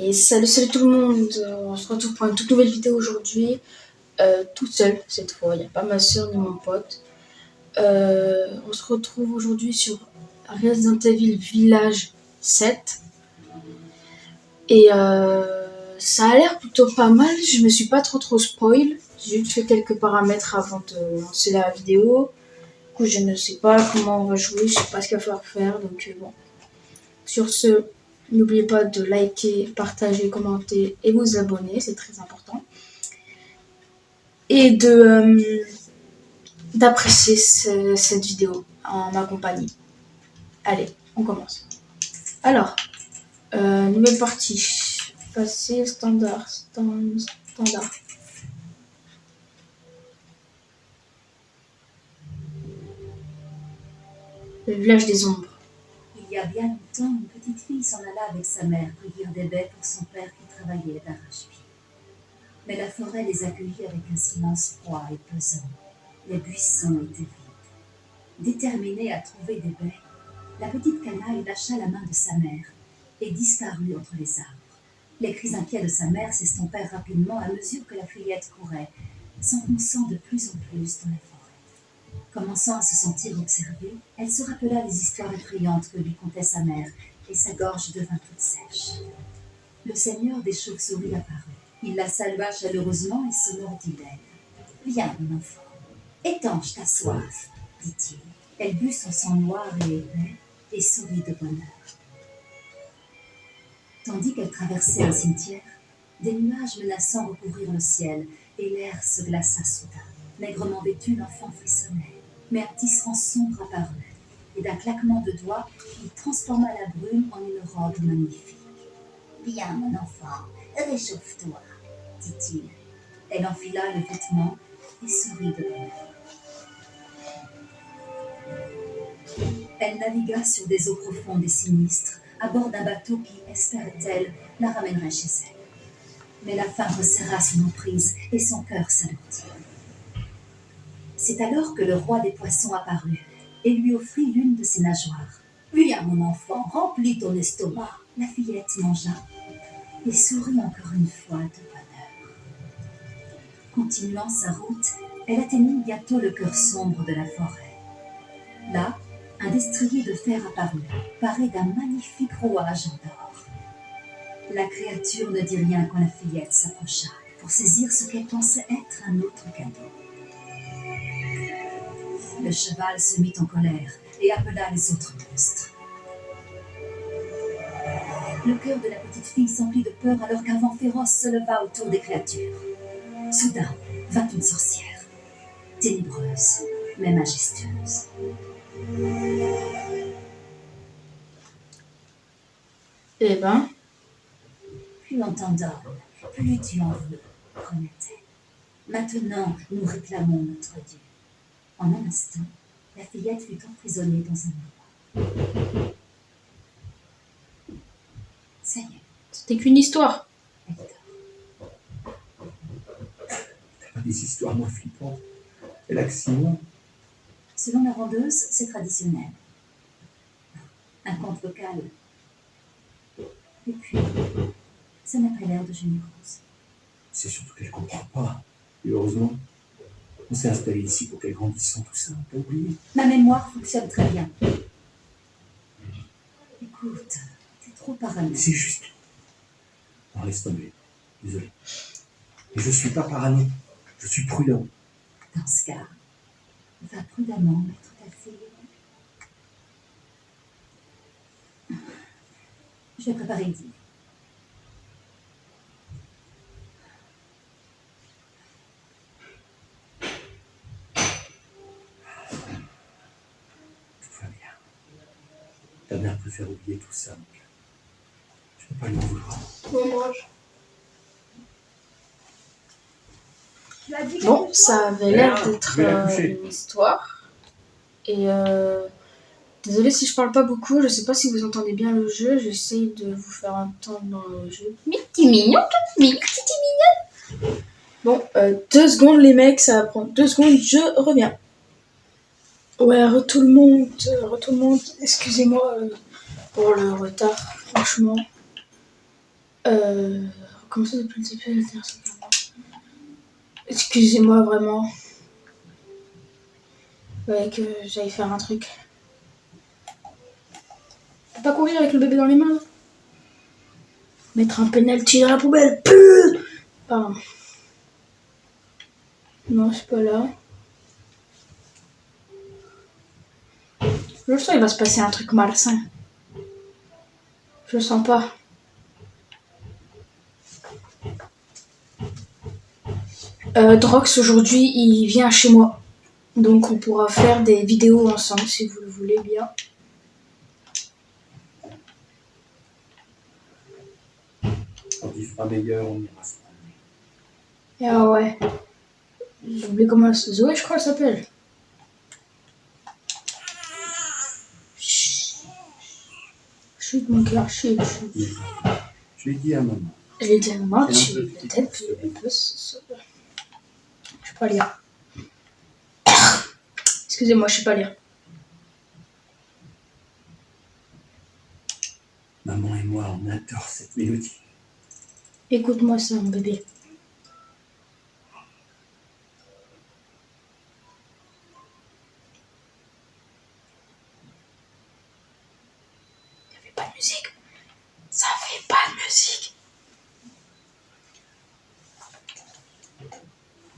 Et salut tout le monde, on se retrouve pour une toute nouvelle vidéo aujourd'hui, toute seule cette fois, il n'y a pas ma soeur ni mon pote. On se retrouve aujourd'hui sur Resident Evil Village 7. Et ça a l'air plutôt pas mal, je me suis pas trop spoil, j'ai juste fait quelques paramètres avant de lancer la vidéo. Du coup je ne sais pas comment on va jouer, je sais pas ce qu'il va falloir faire, donc bon. Sur ce, n'oubliez pas de liker, partager, commenter et vous abonner, c'est très important. Et d'apprécier cette vidéo en ma compagnie. Allez, on commence. Alors, nouvelle partie. Passer standard. Le village des ombres. Il y a bien longtemps, une petite fille s'en alla avec sa mère cueillir des baies pour son père qui travaillait d'arrache-pied. Mais la forêt les accueillit avec un silence froid et pesant. Les buissons étaient vides. Déterminée à trouver des baies, la petite canaille lâcha la main de sa mère et disparut entre les arbres. Les cris inquiets de sa mère s'estompèrent rapidement à mesure que la fillette courait, s'enfonçant de plus en plus dans la forêt. Commençant à se sentir observée, elle se rappela les histoires effrayantes que lui contait sa mère, et sa gorge devint toute sèche. Le seigneur des chauves-souris apparut. Il la salua chaleureusement et se mordit d'elle. « Viens, mon enfant, étanche ta soif, dit-il. Elle but son sang noir et épais et sourit de bonheur. Tandis qu'elle traversait un cimetière, des nuages menaçants recouvrirent le ciel et l'air se glaça soudain. Maigrement vêtu, l'enfant frissonnait. Mais un tisserand sombre apparut, et d'un claquement de doigts, il transforma la brume en une robe magnifique. « Viens, mon enfant, réchauffe-toi, dit-il. Elle enfila le vêtement et sourit de bonheur. Elle navigua sur des eaux profondes et sinistres, à bord d'un bateau qui, espérait-elle, la ramènerait chez elle. Mais la faim resserra son emprise et son cœur s'alourdit. C'est alors que le roi des poissons apparut et lui offrit l'une de ses nageoires. « Viens, mon enfant, remplis ton estomac. » La fillette mangea et sourit encore une fois de bonheur. Continuant sa route, elle atteignit bientôt le cœur sombre de la forêt. Là, un destrier de fer apparut, paré d'un magnifique rouage en or. La créature ne dit rien quand la fillette s'approcha pour saisir ce qu'elle pensait être un autre cadeau. Le cheval se mit en colère et appela les autres monstres. Le cœur de la petite fille s'emplit de peur alors qu'un vent féroce se leva autour des créatures. Soudain vint une sorcière, ténébreuse mais majestueuse. Eh ben, Plus on t'endorme, plus tu en veux, promit-elle. Maintenant, nous réclamons notre Dieu. En un instant, la fillette fut emprisonnée dans un miroir. Ça y est, c'était qu'une histoire. elle dort. T'as pas des histoires moins flippantes? Elle a que 6 mois. Selon la vendeuse, c'est traditionnel. Un conte vocal. Et puis, ça n'a pas l'air de générose. C'est surtout qu'elle comprend pas. Et heureusement, on s'est installé ici pour qu'elle grandisse sans tout ça. T'as oublié? Ma mémoire fonctionne très bien. Écoute, t'es trop parano. C'est juste. Non, laisse tomber. Désolé. Mais je suis pas parano. Je suis prudent. Dans ce cas, va prudemment mettre ta fille. Je vais préparer le dîner. Tout va bien. Ta mère préfère oublier tout ça. Donc je peux pas lui en vouloir. On mange. Bon, ça avait l'air d'être une histoire. Et désolé si je parle pas beaucoup, je sais pas si vous entendez bien le jeu, j'essaye de vous faire entendre le jeu. Mais petit mignon, toute mignonne. Bon, 2 secondes les mecs, ça va prendre 2 secondes, je reviens. Ouais, tout le monde, excusez-moi pour le retard, franchement. Commencer depuis le début. Excusez-moi vraiment. Ouais, que j'aille faire un truc. Faut pas courir avec le bébé dans les mains. Mettre un penalty dans la poubelle. Putain. Pardon. Non, c'est pas là. Je sens qu'il va se passer un truc malsain. Je le sens pas. Drox, aujourd'hui, il vient chez moi. Donc, on pourra faire des vidéos ensemble, si vous le voulez bien. Quand il fera meilleur, on ira se promener. Ah ouais. J'ai oublié comment elle Zoé, je crois, elle s'appelle. Chut, mon cœur, chut. Je l'ai dit à maman. Je l'ai dit à maman, C'est un tu peu peut-être petit, un peu. Je sais pas lire. Excusez-moi, je sais pas lire. Maman et moi, on adore cette mélodie. Écoute-moi ça, mon bébé. Ça fait pas de musique. Ça fait pas de musique.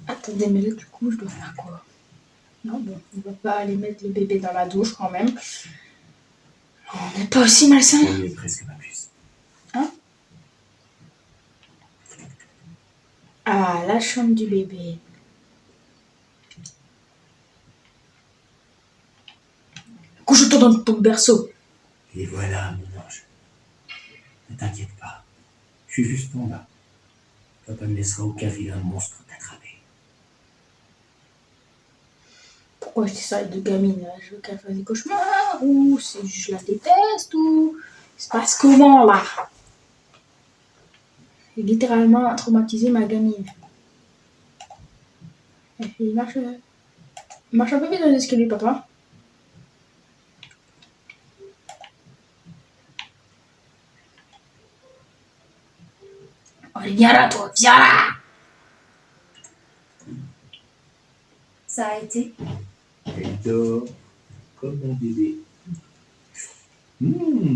Attendez, mais là, du coup, je dois faire quoi? Non, bon, on va pas aller mettre le bébé dans la douche quand même. On n'est pas aussi malsain. On y est presque, ma puce. Hein? Ah, la chambre du bébé. Couche-toi dans ton berceau. Et voilà, mon ange. Ne t'inquiète pas. Je suis juste en bas. Papa ne laissera aucun vilain monstre t'attraper. Pourquoi je dis ça de gamine là? Je veux qu'elle fasse des cauchemars ou c'est je la déteste ou il se passe comment là? J'ai littéralement traumatisé ma gamine. Il marche un peu vite dans les escaliers, papa. Allez, viens là, toi, viens là! Ça a été? Elle dort comme un bébé.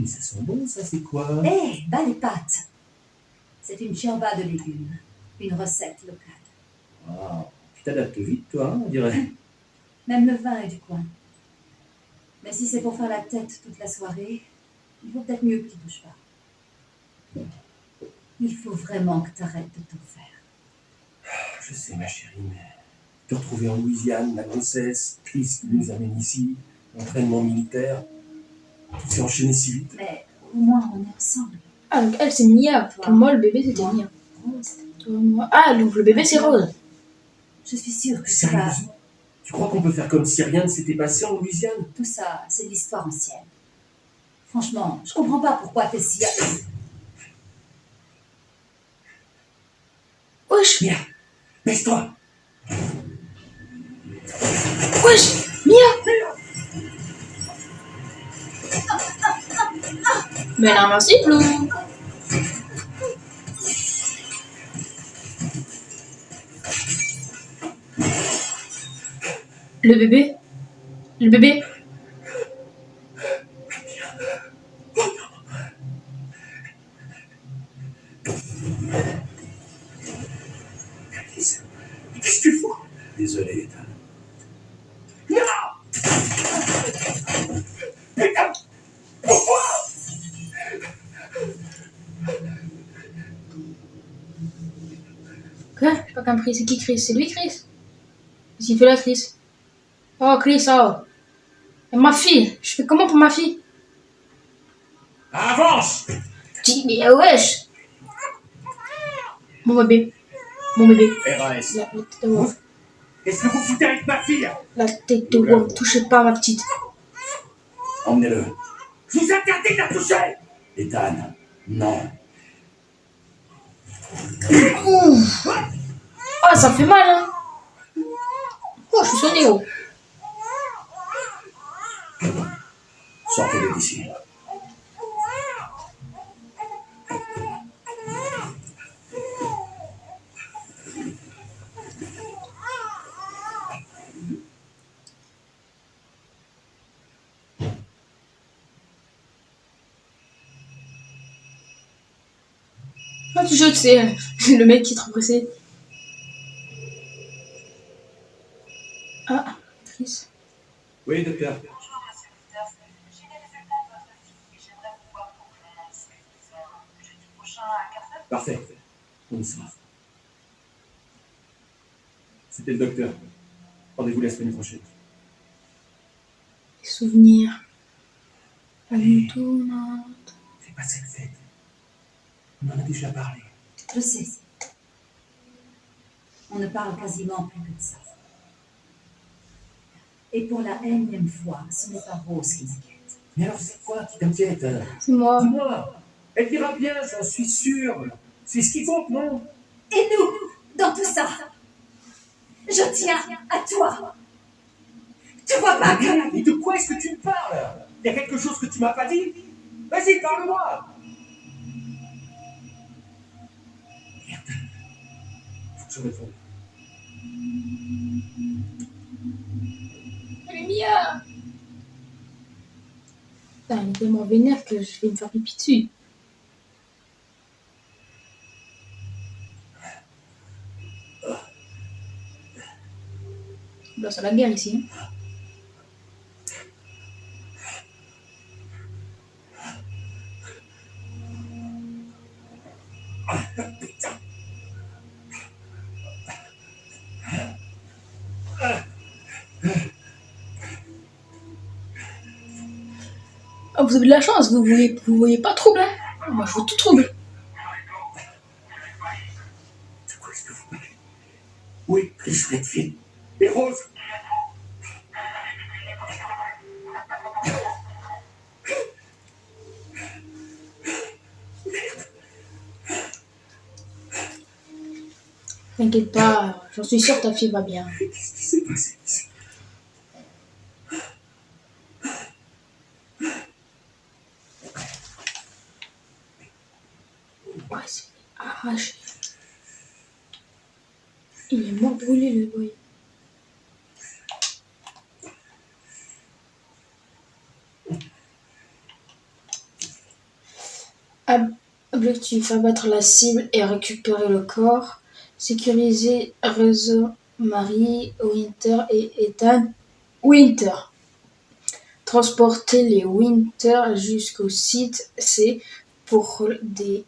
Ça sent bon, ça, c'est quoi? Hé, bas les pattes! C'est une chiamba de légumes, une recette locale. Ah, tu t'adaptes vite, toi, on dirait. Même le vin est du coin. Mais si c'est pour faire la tête toute la soirée, il vaut peut-être mieux que tu bouges pas. Il faut vraiment que tu arrêtes de t'en faire. Je sais, ma chérie, mais te retrouver en Louisiane, la grossesse, Chris qui nous amène ici, l'entraînement militaire, tout s'est enchaîné si vite. Mais au moins on est ensemble. Ah, donc elle, c'est Mia. Pour moi, le bébé, c'était Moi. Mia. Rose, Toi, moi. Ah, donc le bébé, c'est Rose. je suis sûre que ça va... Sérieusement? Tu crois qu'on peut faire comme si rien ne s'était passé en Louisiane? Tout ça, c'est de l'histoire ancienne. Franchement, je comprends pas pourquoi t'es si... Wesh, Mia, baisse-toi! wesh, Mia! Mais non, merci, Plou. Le bébé? Le bébé? Qu'est-ce que tu fous? Désolé, Ethan. Non! Putain! Pourquoi? Quoi? J'ai pas compris. C'est qui Chris? C'est lui, Chris? Qu'est-ce qu'il fait là, Chris? Oh, Chris, oh. Et ma fille? Je fais comment pour ma fille? Avance! Mais wesh! Mon bébé. Mon bébé. RAS. La tête de Wolf. Qu'est-ce que vous foutez avec ma fille? La tête de Wolf. Touchez pas ma petite. Emmenez-le. Je vous interdis de la toucher! Ethan, non. Ouh. Ah, ça fait mal, hein? Oh, je suis sonné, oh. Sortez-le d'ici. Ah, tu sais, c'est le mec qui est trop pressé. Ah, triste. Oui, docteur. Bonjour, monsieur Peters. J'ai les résultats de votre fille et j'aimerais vous voir pour une analyse plus, disons, jeudi prochain à 15 heures. Parfait. On y sera. C'était le docteur. Rendez-vous la semaine prochaine. Les souvenirs. Une tournante. C'est pas cette fête. On en a déjà parlé. Je sais. On ne parle quasiment plus que de ça. Et pour la énième fois, ce n'est pas Rose qui m'inquiète. Mais alors, c'est quoi qui t'inquiète? C'est moi. Dis-moi. Elle ira bien, j'en suis sûr. C'est ce qui compte, non? Et nous, dans tout ça, je tiens à toi. Tu vois pas que... Mais de quoi est-ce que tu me parles? Il y a quelque chose que tu m'as pas dit? Vas-y, parle-moi. Merde. Faut que je réponde. Mais Mia! Putain, il est tellement vénère que je vais me faire pipi dessus. Là, c'est la guerre ici. Hein. Ah, vous avez de la chance, vous voyez pas trouble, hein? Moi, je vois tout trouble. De quoi est-ce que vous parlez? Où est cette fille? Et Rose? T'inquiète pas, j'en suis sûre ta fille va bien. Qu'est-ce qui s'est passé ici? Ouais, c'est arraché. Il est mort brûlé, le boy. Objectif, abattre la cible et récupérer le corps. Sécuriser réseau Marie, Winter et Ethan. Winter. Transporter les Winter jusqu'au site C pour des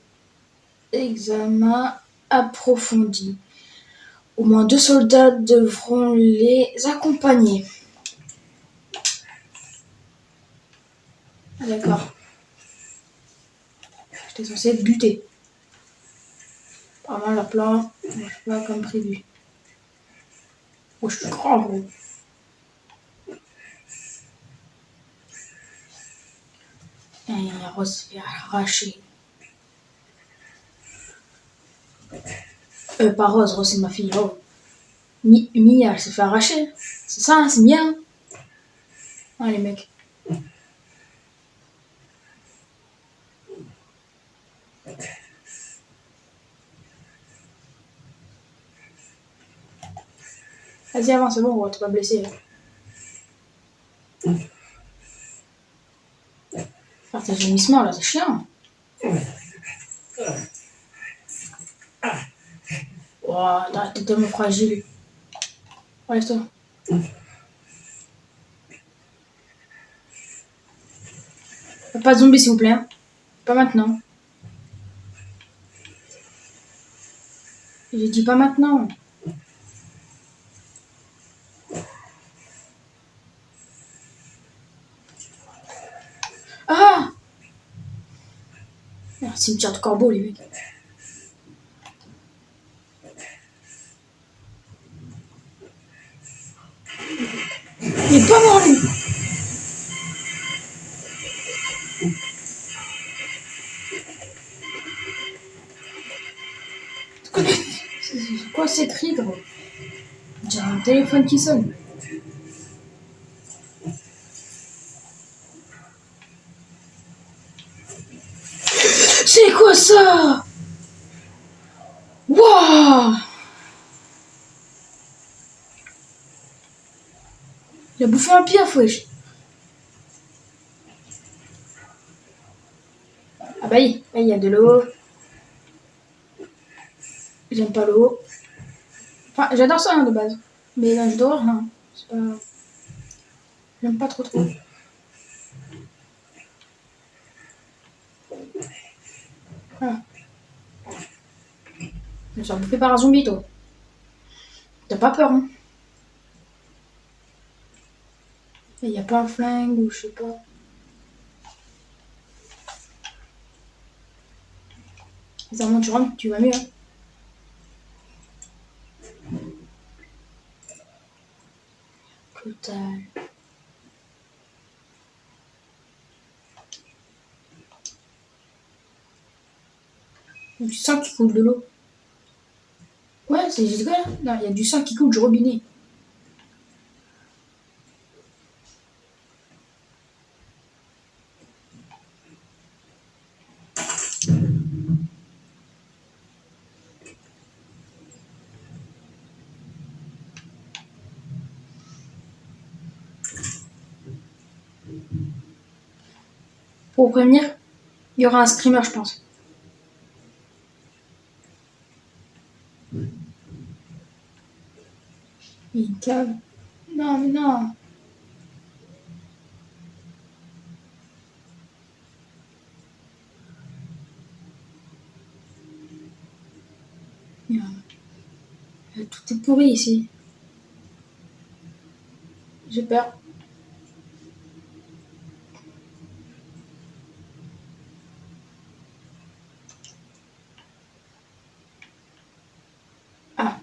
examens approfondis. Au moins 2 soldats devront les accompagner. Ah, d'accord. J'étais censé être buté. Apparemment, leur plan ne marche pas comme prévu. Oh, je suis grand, gros. Et Rose s'est fait arracher. Pas Rose, Rose c'est ma fille. Oh. Mia, elle s'est fait arracher. C'est ça, hein, c'est Mia. Ah, les mecs. Vas-y, avance, c'est bon, t'es pas blessé. Faire tes gémissements là, c'est chiant. Oh, t'es tellement fragile. Reste-toi. Pas de zombie, s'il vous plaît. Hein. Pas maintenant. J'ai dit pas maintenant. Ah! Un cimetière de corbeaux, les mecs. Il est pas mort, lui. C'est quoi ces cris, gros? J'ai un téléphone qui sonne. C'est quoi ça? Wouah! Il a bouffé un piaf, wesh. Ah bah il y a de l'eau. J'aime pas l'eau. Enfin, j'adore ça hein, de base. Mais l'âge d'or, non. C'est pas... J'aime pas trop trop. Voilà. Je me suis bouffé par un zombie, toi. T'as pas peur, hein? Il y a pas un flingue ou je sais pas. Bizarrement, tu rentres, tu vas mieux, hein? Total. Du sang qui coule de l'eau. Ouais, c'est juste là. Non, il y a du sang qui coule du robinet. Pour vous prévenir, il y aura un screamer, je pense. Il y a une cave. Non, mais non. Tout est pourri ici. J'ai peur. Ah.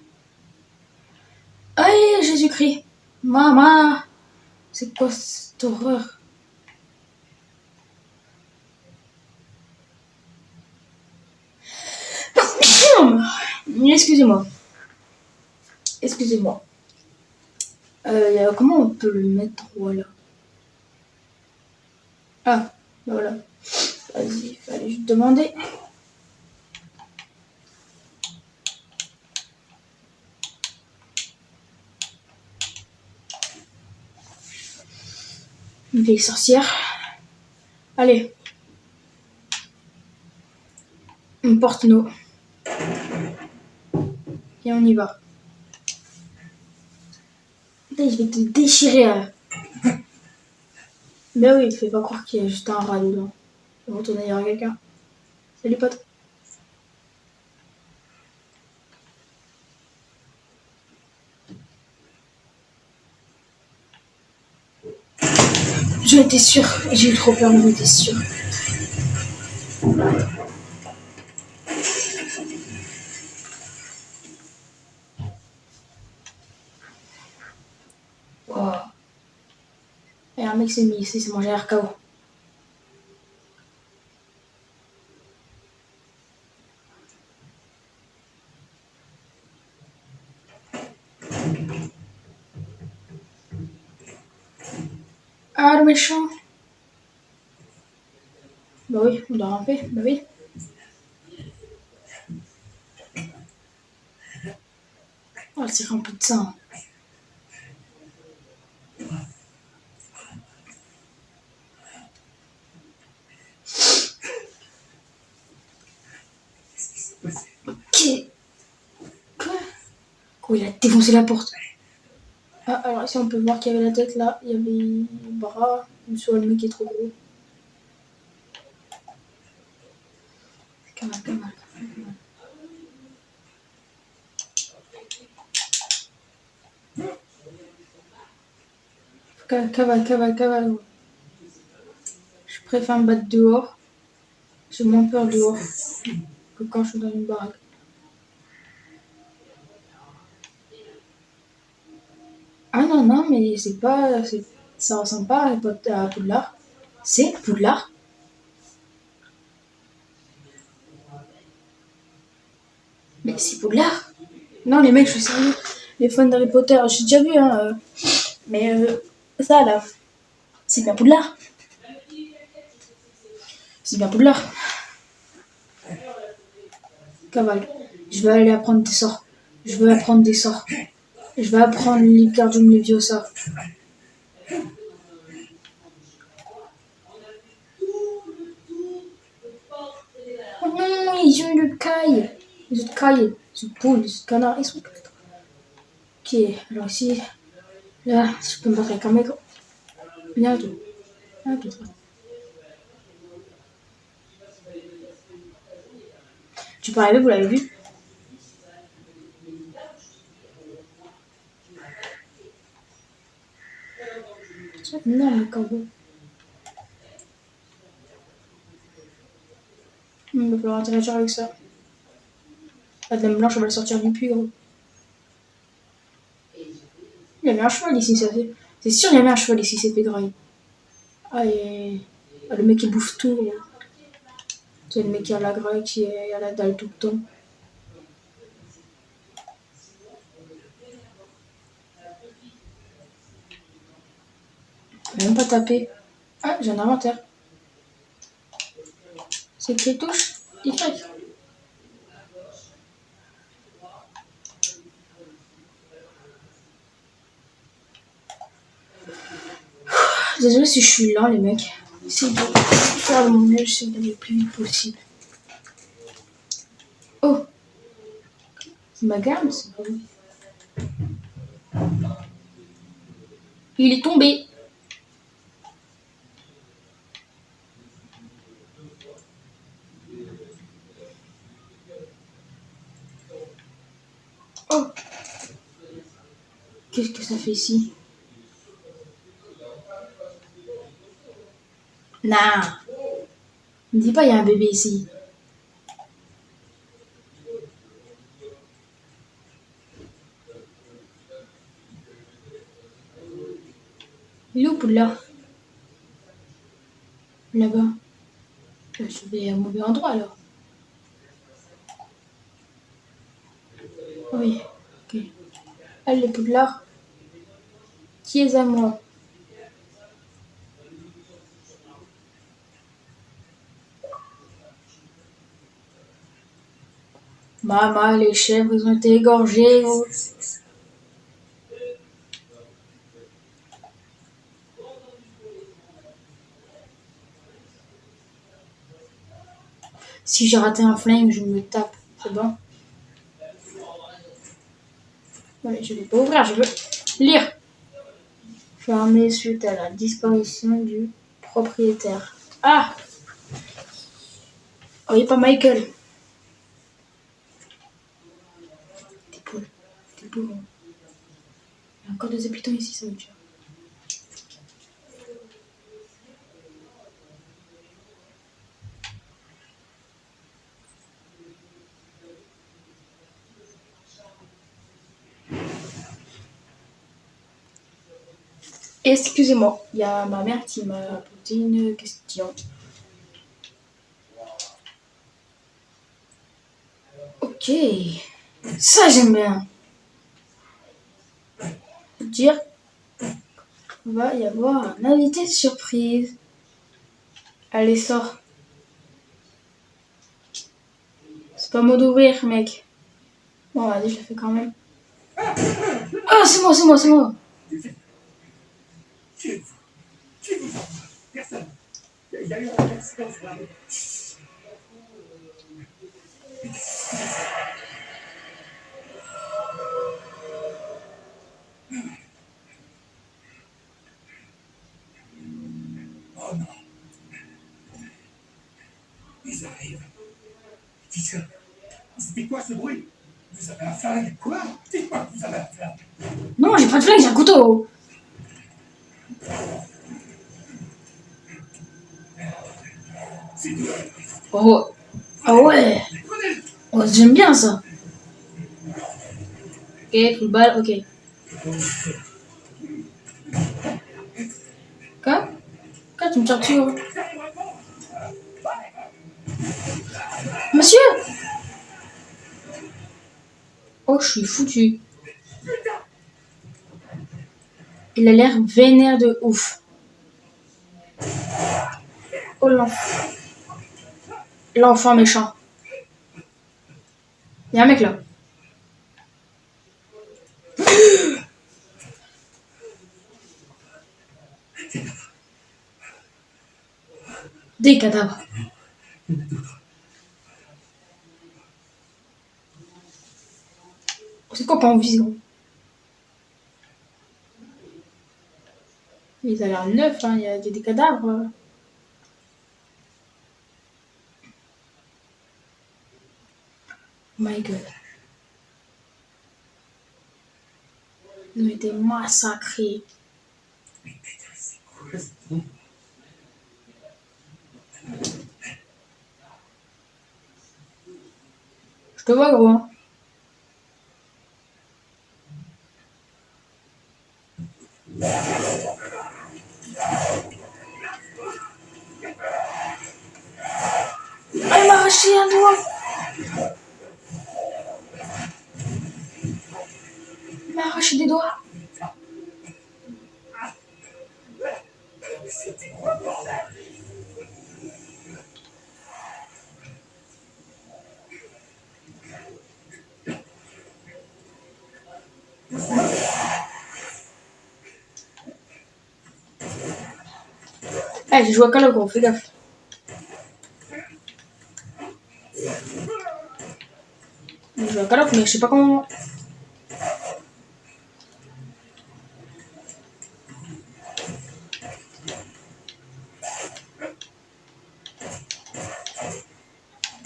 Aïe, Jésus-Christ. Maman. C'est quoi cette horreur? Excusez-moi. Excusez-moi. Comment on peut le mettre voilà? Ah, voilà. Vas-y, fallait juste demander. Une vieille sorcière. Allez. On porte nous. Et on y va. Putain, je vais te déchirer. Mais oui, fais pas croire qu'il y a juste un rat dedans. Je vais retourner vers quelqu'un. Salut pote. J'en étais sûre. J'ai eu trop peur, mais j'en étais sûre. Wow. Et un mec s'est mis ici, s'est mangé RKO. Ah, le méchant. Bah oui, on doit ramper. Bah oui. Oh, c'est rempli de sang. Ok. Quoi, il a défoncé la porte. Ah, alors ici on peut voir qu'il y avait la tête là, il y avait le bras, soit le mec est trop gros. Calme. Cavale. Je préfère me battre dehors. J'ai moins peur dehors que quand je suis dans une baraque. Ah non, mais c'est pas. Ça ressemble pas à Poudlard. C'est Poudlard. Mais c'est Poudlard. Non, les mecs, je suis sérieux. Les fans d'Harry Potter, j'ai déjà vu, hein. Mais ça là, c'est bien Poudlard. C'est bien Poudlard. Cavale. Je vais aller apprendre des sorts. Je vais apprendre Wingardium Leviosa. Oh non, ils ont le caille. les autres cailles, les autres poules, les autres canards, ils sont quatre. Ok, alors ici, là, si je peux me battre avec un mec, viens toi. Ah, toi. Tu peux arriver, vous l'avez vu? C'est énorme le corbeau. On va falloir interagir avec ça. La dame blanche, elle va le sortir du puits, gros. Il y avait un cheval ici, ça fait. C'est sûr, il y avait un cheval ici, c'est Pégraille. Ah, et... ah, le mec, il bouffe tout. Gros. C'est le mec qui a la graille, qui est à la dalle tout le temps. Il a même pas tapé. Ah, j'ai un inventaire. C'est quelle touche? Y. Désolé si je suis lent, les mecs. J'essaie de faire de mon mieux, j'essaie d'aller le plus vite possible. Oh! C'est ma gamme, c'est pas vrai. Il est tombé! Oh! Qu'est-ce que ça fait ici? Nah! Ne dis pas, il y a un bébé ici. Il est où, Poudlard? Là-bas. Je vais au mauvais endroit alors. Oui, ok. Allez, Poudlard. Qui est à moi? Maman, les chèvres, ils ont été égorgés, gros. Si j'ai raté un flame, je me tape. C'est bon? Ouais, je vais pas ouvrir, je veux lire. Fermé suite à la disparition du propriétaire. Ah! Oh, il n'y a pas Michael. Des poules. Des poules. Il y a encore des habitants ici, ça me tue. Excusez-moi, il y a ma mère qui m'a posé une question. Ok, ça j'aime bien. Faut dire, il va y avoir un invité surprise. Allez, sors. C'est pas mot d'ouvrir, mec. Bon, vas-y, je le fais quand même. Ah, c'est moi, c'est moi, c'est moi. Qui êtes-vous? Qui vous envoie? Personne. Il y a eu un accident sur la route. Oh non. Ils arrivent. Fisher, c'était quoi ce bruit? Vous avez un flingue? Quoi? Dites-moi que vous avez un flingue. Non, j'ai pas de flingue, j'ai un couteau. C'est tout. Oh, ah ouais. Oh, j'aime bien ça. Ok, football, ok. Quoi? Quoi, tu me tires dessus, gros? Monsieur! Oh, je suis foutu. Il a l'air vénère de ouf. Oh, l'enfant méchant. Il y a un mec là. Des cadavres. Il y en a d'autres. C'est quoi pas en vie, gros? Ils ont l'air neufs, hein. Il y a des cadavres. My God. Ils ont été massacrés. Mais putain, c'est quoi ce truc? Je te vois, gros. Hein. Ah, il m'a arraché un doigt. Il m'a arraché des doigts. C'était quoi, bordel? Eh, j'ai joué à Call of, gros, fais gaffe. J'ai joué à Call of, mais je sais pas comment.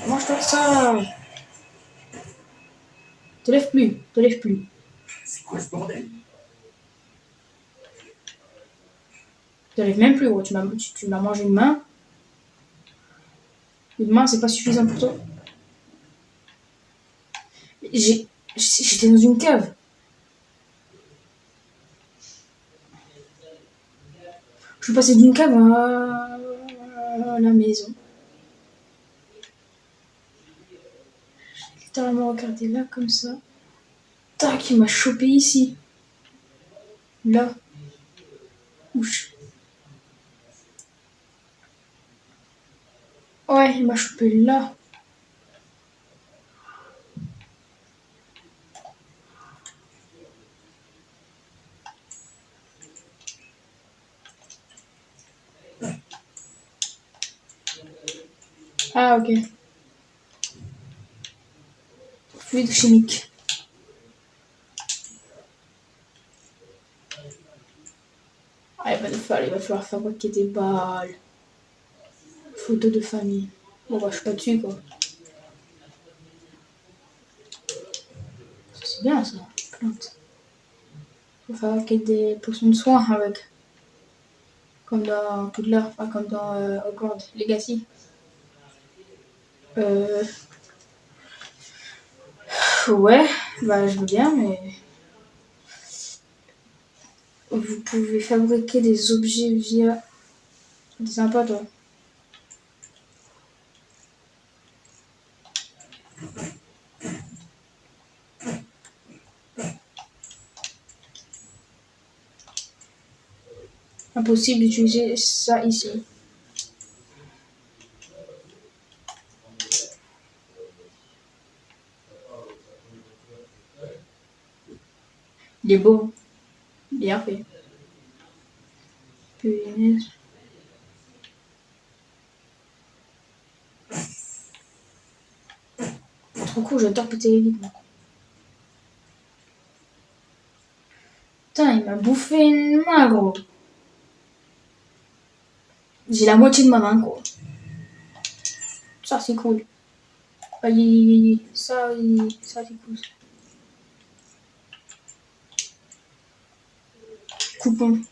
Mange-toi ça. Te lève plus, te lève plus. C'est quoi ce bordel? Te lève même plus, gros. Tu m'as mangé une main. Une main, c'est pas suffisant pour toi. J'étais dans une cave. Je suis passé d'une cave à la maison. J'ai littéralement regardé là, comme ça. Tac, il m'a chopé ici. Là. Ouch. Ouais, il m'a chopé là. Ah, ok. Fluide chimique. Ah, il va falloir fabriquer des balles. Photo de famille. Bon, bah, je suis pas dessus, quoi. C'est bien, ça. Plante. Faut fabriquer des potions de soins avec. Comme dans Poudlard, pas comme dans Hogwarts Legacy. Euh... Ouais, bah, je veux bien, mais. Vous pouvez fabriquer des objets via. C'est sympa, toi. Impossible d'utiliser ça ici. Il est beau. Bien fait. Punaise. Trop cool, j'adore péter les vitres. Putain, il m'a bouffé une main, gros. J'ai la moitié de ma main, gros. Ça, c'est cool. Aïe, ça, ça, c'est cool. Coupon.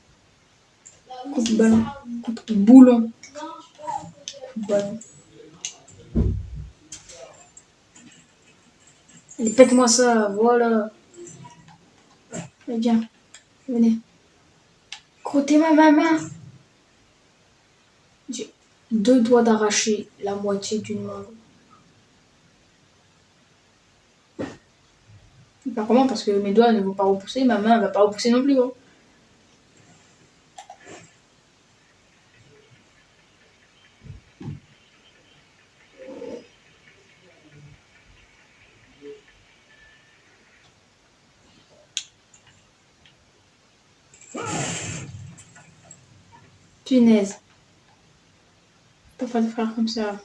Coupe-ballon. Coupe-boulon. Coupe-ballon. Allez, pète-moi ça, voilà. Allez, viens. Venez. Crottez ma main. J'ai 2 doigts d'arracher la moitié d'une main. Pas comment, parce que mes doigts ne vont pas repousser, ma main ne va pas repousser non plus, gros. Punaise. Faut pas te faire comme ça.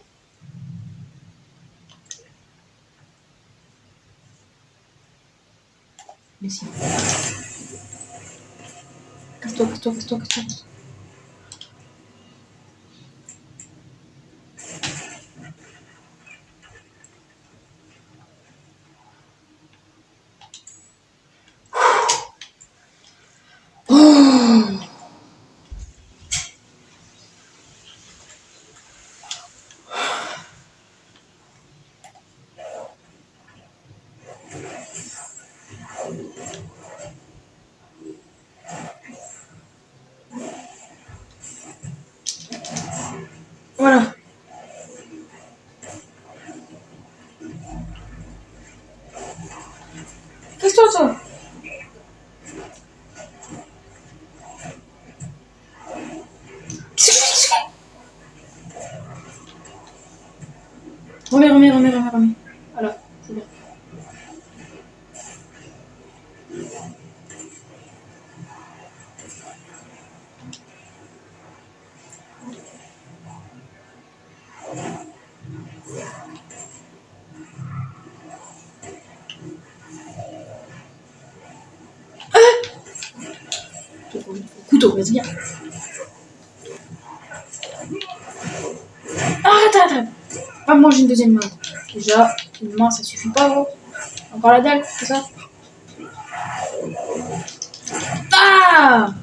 Mais si. Casse-toi, casse-toi, casse-toi, casse-toi. Oh, voilà. Casse-toi, toi. Qu'est-ce que tu fais? Remets. Voilà, c'est bien. Couteau, vas-y, viens. Arrête. Va manger une deuxième main. Déjà, une main, ça suffit pas, gros. Encore la dalle, c'est ça? Ah!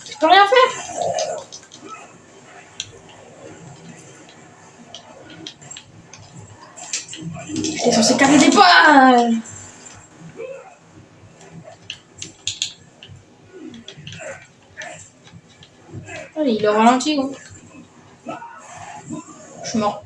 Tu peux rien faire? J'étais censé carrer des balles! Allez, il est ralenti, gros. Je suis mort.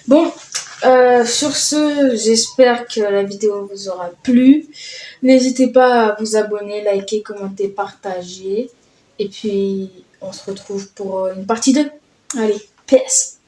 Bon, sur ce, j'espère que la vidéo vous aura plu. N'hésitez pas à vous abonner, liker, commenter, partager. Et puis, on se retrouve pour une partie 2. Allez, PS.